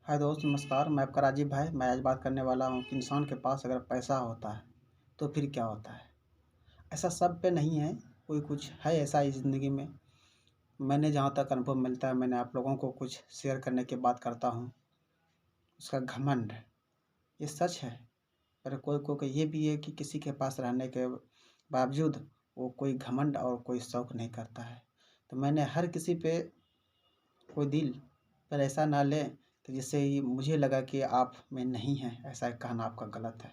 हाय दोस्त, नमस्कार। मैं आपका राजीव भाई। मैं आज बात करने वाला हूँ कि इंसान के पास अगर पैसा होता है तो फिर क्या होता है। ऐसा सब पे नहीं है, कोई कुछ है ऐसा इस ज़िंदगी में। मैंने जहाँ तक अनुभव मिलता है, मैंने आप लोगों को कुछ शेयर करने की बात करता हूँ। उसका घमंड, ये सच है। पर कोई कोई को ये भी है कि किसी के पास रहने के बावजूद वो कोई घमंड और कोई शौक नहीं करता है। तो मैंने हर किसी पे कोई दिल पर ऐसा ना ले कि जिससे ये मुझे लगा कि आप में नहीं है, ऐसा कहना आपका गलत है।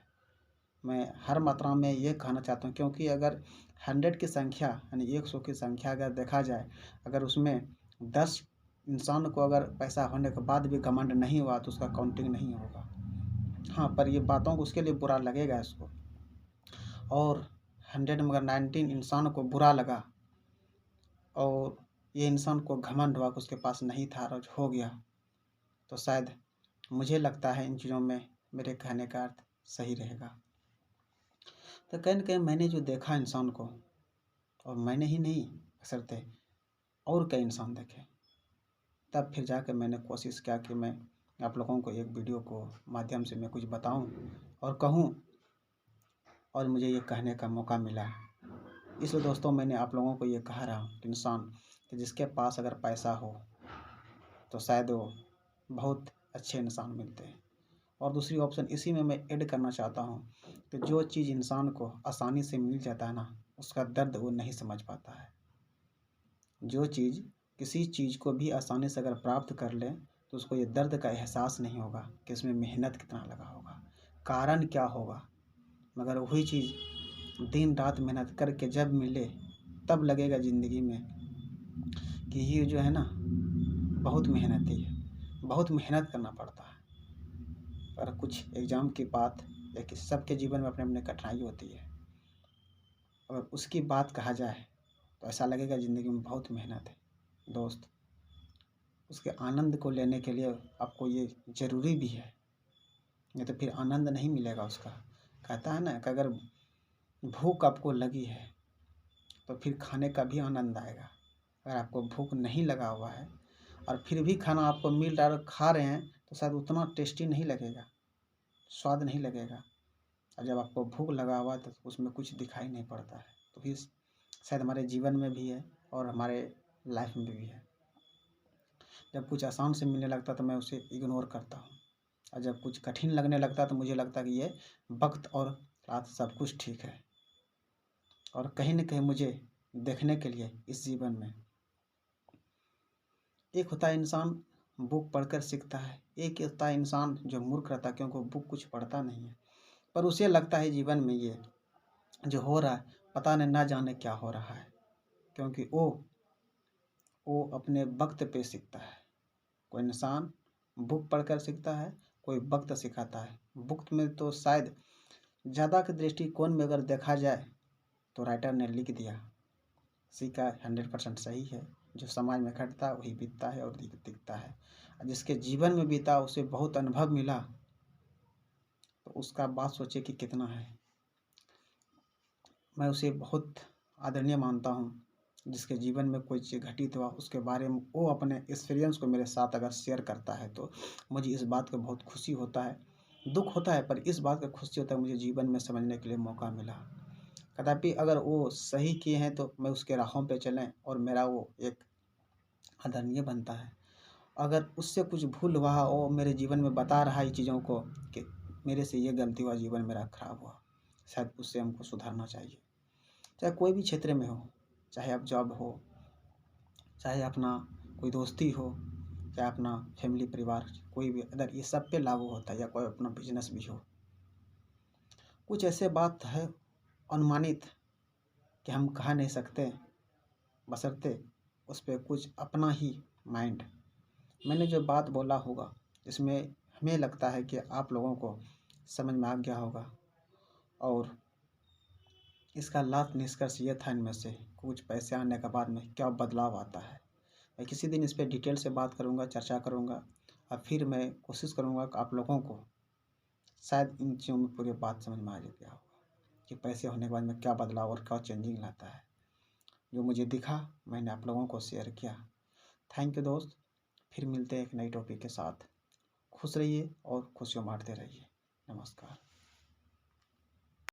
मैं हर मात्रा में ये कहना चाहता हूँ, क्योंकि अगर 100 की संख्या यानी 100 की संख्या अगर देखा जाए, अगर उसमें 10 इंसान को अगर पैसा होने के बाद भी घमंड नहीं हुआ तो उसका काउंटिंग नहीं होगा। हाँ, पर ये बातों को उसके लिए बुरा लगेगा इसको। और 100 में अगर 19 इंसान को बुरा लगा और ये इंसान को घमंड हुआ कि उसके पास नहीं था और हो गया, तो शायद मुझे लगता है इन चीज़ों में मेरे कहने का अर्थ सही रहेगा। तो कहीं न कहीं मैंने जो देखा इंसान को, और मैंने ही नहीं बशर्ते और कई इंसान देखे, तब फिर जाकर मैंने कोशिश किया कि मैं आप लोगों को एक वीडियो को माध्यम से मैं कुछ बताऊं और कहूं, और मुझे ये कहने का मौका मिला। इसलिए दोस्तों, मैंने आप लोगों को ये कह रहा हूँ कि इंसान कि जिसके पास अगर पैसा हो तो शायद वो बहुत अच्छे इंसान मिलते हैं। और दूसरी ऑप्शन इसी में मैं ऐड करना चाहता हूँ कि जो चीज़ इंसान को आसानी से मिल जाता है ना, उसका दर्द वो नहीं समझ पाता है। जो चीज़ किसी चीज़ को भी आसानी से अगर प्राप्त कर ले तो उसको ये दर्द का एहसास नहीं होगा कि इसमें मेहनत कितना लगा होगा, कारण क्या होगा। मगर वही चीज़ दिन रात मेहनत करके जब मिले तब लगेगा ज़िंदगी में कि ये जो है ना बहुत मेहनती है, बहुत मेहनत करना पड़ता है। पर कुछ एग्ज़ाम की बात है कि सबके जीवन में अपने अपने कठिनाई होती है। अगर उसकी बात कहा जाए तो ऐसा लगेगा ज़िंदगी में बहुत मेहनत है। दोस्त, उसके आनंद को लेने के लिए आपको ये ज़रूरी भी है, नहीं तो फिर आनंद नहीं मिलेगा उसका। कहता है ना कि अगर भूख आपको लगी है तो फिर खाने का भी आनंद आएगा। अगर आपको भूख नहीं लगा हुआ है और फिर भी खाना आपको मिल रहा है और खा रहे हैं तो शायद उतना टेस्टी नहीं लगेगा, स्वाद नहीं लगेगा। और जब आपको भूख लगा हुआ है तो उसमें कुछ दिखाई नहीं पड़ता है। तो फिर शायद हमारे जीवन में भी है और हमारे लाइफ में भी है। जब कुछ आसान से मिलने लगता तो मैं उसे इग्नोर करता हूँ, और जब कुछ कठिन लगने लगता तो मुझे लगता कि ये वक्त और रात सब कुछ ठीक है। और कहीं न कहीं मुझे देखने के लिए इस जीवन में एक होता है इंसान बुक पढ़कर सीखता है, एक होता है इंसान जो मूर्ख रहता है क्योंकि वो बुक कुछ पढ़ता नहीं है, पर उसे लगता है जीवन में ये जो हो रहा है पता नहीं ना जाने क्या हो रहा है, क्योंकि वो अपने वक्त पे सीखता है। कोई इंसान बुक पढ़कर सीखता है, कोई वक्त सिखाता है। बुक में तो शायद ज़्यादा के दृष्टिकोण में अगर देखा जाए तो राइटर ने लिख दिया, सीखा 100% सही है। जो समाज में घटता है वही बीतता है और दिखता है। और जिसके जीवन में बीता उसे बहुत अनुभव मिला, तो उसका बात सोचे कि कितना है। मैं उसे बहुत आदरणीय मानता हूँ जिसके जीवन में कोई चीज़ घटित हुआ उसके बारे में वो अपने एक्सपीरियंस को मेरे साथ अगर शेयर करता है तो मुझे इस बात का बहुत खुशी होता है। दुख होता है पर इस बात का खुशी होता है मुझे जीवन में समझने के लिए मौका मिला। कदापि अगर वो सही किए हैं तो मैं उसके राहों पे चलें और मेरा वो एक आदरणीय बनता है। अगर उससे कुछ भूल हुआ वो मेरे जीवन में बता रहा है चीज़ों को कि मेरे से ये गलती हुआ, जीवन मेरा खराब हुआ, शायद उससे हमको सुधारना चाहिए। चाहे कोई भी क्षेत्र में हो, चाहे आप जॉब हो, चाहे अपना कोई दोस्ती हो, चाहे अपना फैमिली परिवार, कोई भी अगर ये सब पे लागू होता है, या कोई अपना बिजनेस भी हो। कुछ ऐसे बात है अनुमानित कि हम कह नहीं सकते, बशर्ते उस पर कुछ अपना ही माइंड। मैंने जो बात बोला होगा इसमें हमें लगता है कि आप लोगों को समझ में आ गया होगा, और इसका लास्ट निष्कर्ष ये था इनमें से कुछ पैसे आने के बाद में क्या बदलाव आता है। मैं किसी दिन इस पर डिटेल से बात करूँगा, चर्चा करूँगा, और फिर मैं कोशिश करूँगा कि आप लोगों को शायद इन चीज़ों में पूरी बात समझ में आ गया होगा कि पैसे होने के बाद में क्या बदलाव और क्या चेंजिंग लाता है। जो मुझे दिखा मैंने आप लोगों को शेयर किया। थैंक यू दोस्त, फिर मिलते हैं एक नई टॉपिक के साथ। खुश रहिए और खुशियों बांटते रहिए। नमस्कार।